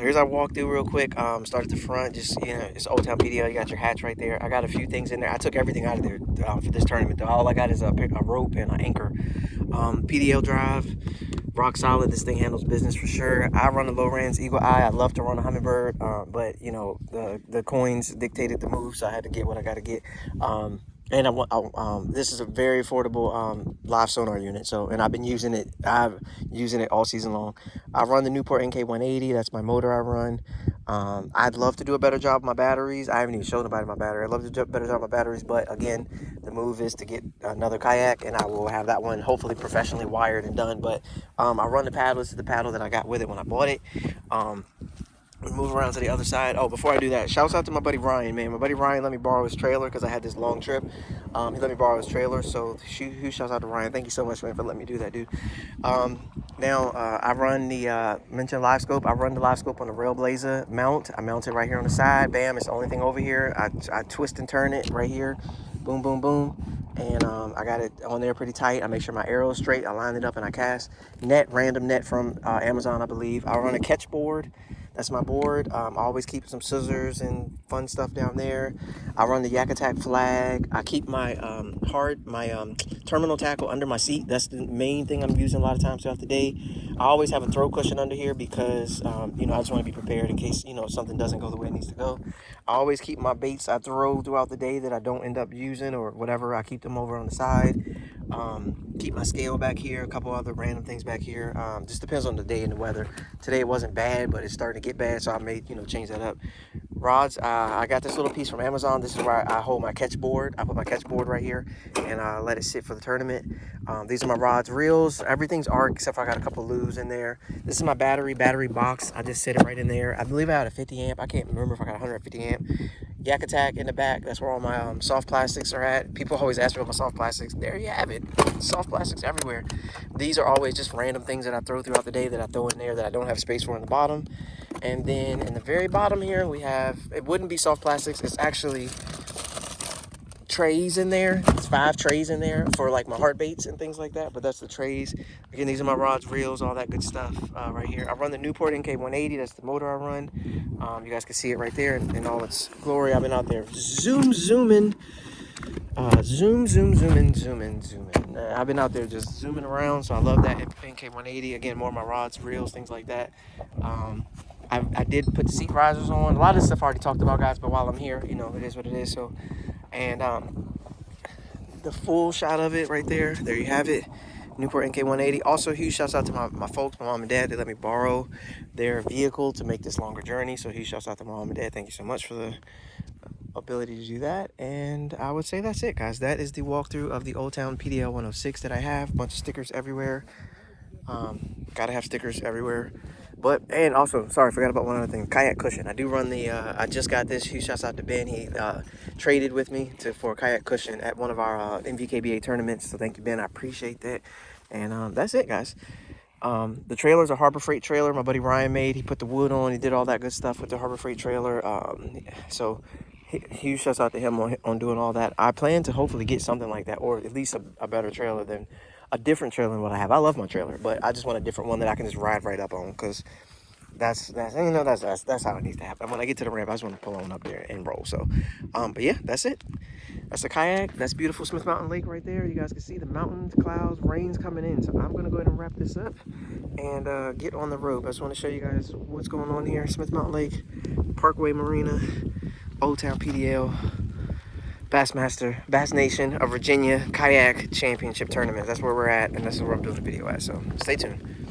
Here's our walkthrough real quick. Start at the front. Just it's Old Town PdL. You got your hats right there. I got a few things in there. I took everything out of there for this tournament. Though. All I got is a rope and an anchor. PdL drive, rock solid. This thing handles business for sure. I run the low range Eagle Eye. I love to run a Hummingbird, but the coins dictated the move, so I had to get what I got to get. And this is a very affordable live sonar unit. So, and I've been using it. I've using it all season long. I run the Newport NK180. That's my motor I run. I'd love to do a better job with my batteries. I haven't even shown nobody my battery. I'd love to do a better job with my batteries, but again, the move is to get another kayak, and I will have that one hopefully professionally wired and done. But I run the paddle. This is the paddle that I got with it when I bought it. Move around to the other side. Oh, before I do that, shouts out to my buddy Ryan, man. My buddy Ryan let me borrow his trailer because I had this long trip. He let me borrow his trailer, so huge shouts out to Ryan. Thank you so much, man, for letting me do that, dude. Now I run the mentioned live scope. I run the live scope on the Railblazer mount. I mount it right here on the side. Bam, it's the only thing over here. I twist and turn it right here. Boom, boom, boom. And I got it on there pretty tight. I make sure my arrow is straight. I line it up and I cast. Random net from Amazon, I believe. I run a catch board. That's my board. I always keep some scissors and fun stuff down there. I run the Yak Attack flag. I keep my terminal tackle under my seat. That's the main thing I'm using a lot of times throughout the day. I always have a throw cushion under here because I just want to be prepared in case something doesn't go the way it needs to go. I always keep my baits I throw throughout the day that I don't end up using or whatever. I keep them over on the side. Keep my scale back here, a couple other random things back here. Just depends on the day and the weather. Today it wasn't bad, but it's starting to get bad, so I may change that up. Rods, I got this little piece from Amazon. This is where I hold my catch board. I put my catch board right here and I let it sit for the tournament. These are my rods, reels. Everything's arc except for I got a couple loops in there. This is my battery box. I just set it right in there. I believe I had a 50 amp. I can't remember if I got 150 amp. Yak Attack in the back. That's where all my soft plastics are at. People always ask me about my soft plastics. There you have it. Soft plastics everywhere. These are always just random things that I throw throughout the day that I throw in there that I don't have space for in the bottom. And then in the very bottom here, we have, it wouldn't be soft plastics. It's actually trays in there. It's 5 trays in there for like my heart baits and things like that. But that's the trays. Again, these are my rods, reels, all that good stuff right here. I run the Newport NK180. That's the motor I run. You guys can see it right there in all its glory. I've been out there zooming. Zoom in. I've been out there just zooming around, so I love that NK180. Again, more of my rods, reels, things like that. I did put the seat risers on. A lot of this stuff I already talked about, guys, but while I'm here, it is what it is. So, and the full shot of it right there you have it. Newport NK180. Also, huge shouts out to my folks, my mom and dad. They let me borrow their vehicle to make this longer journey. So huge shouts out to my mom and dad. Thank you so much for the ability to do that. And I would say that's it, guys. That is the walkthrough of the Old Town PdL 106 that I have. A bunch of stickers everywhere. Gotta have stickers everywhere. And also, sorry, I forgot about one other thing. Kayak cushion. I do run the, I just got this. Huge shouts out to Ben. He traded with me for a kayak cushion at one of our MVKBA tournaments. So thank you, Ben. I appreciate that. And that's it, guys. The trailer's a Harbor Freight trailer my buddy Ryan made. He put the wood on. He did all that good stuff with the Harbor Freight trailer. So huge shouts out to him on doing all that. I plan to hopefully get something like that, or at least a better trailer than a different trailer than what I have. I love my trailer, but I just want a different one that I can just ride right up on, because that's how it needs to happen. When I get to the ramp, I just want to pull on up there and roll. So but yeah, that's it. That's a kayak. That's beautiful Smith Mountain Lake right there. You guys can see the mountains, clouds, rain's coming in. So I'm gonna go ahead and wrap this up and get on the road. I just want to show you guys what's going on here. Smith Mountain Lake, Parkway Marina, Old Town PdL, Bass Nation of Virginia Kayak Championship Tournament. That's where we're at, and this is where I'm doing the video at. So stay tuned.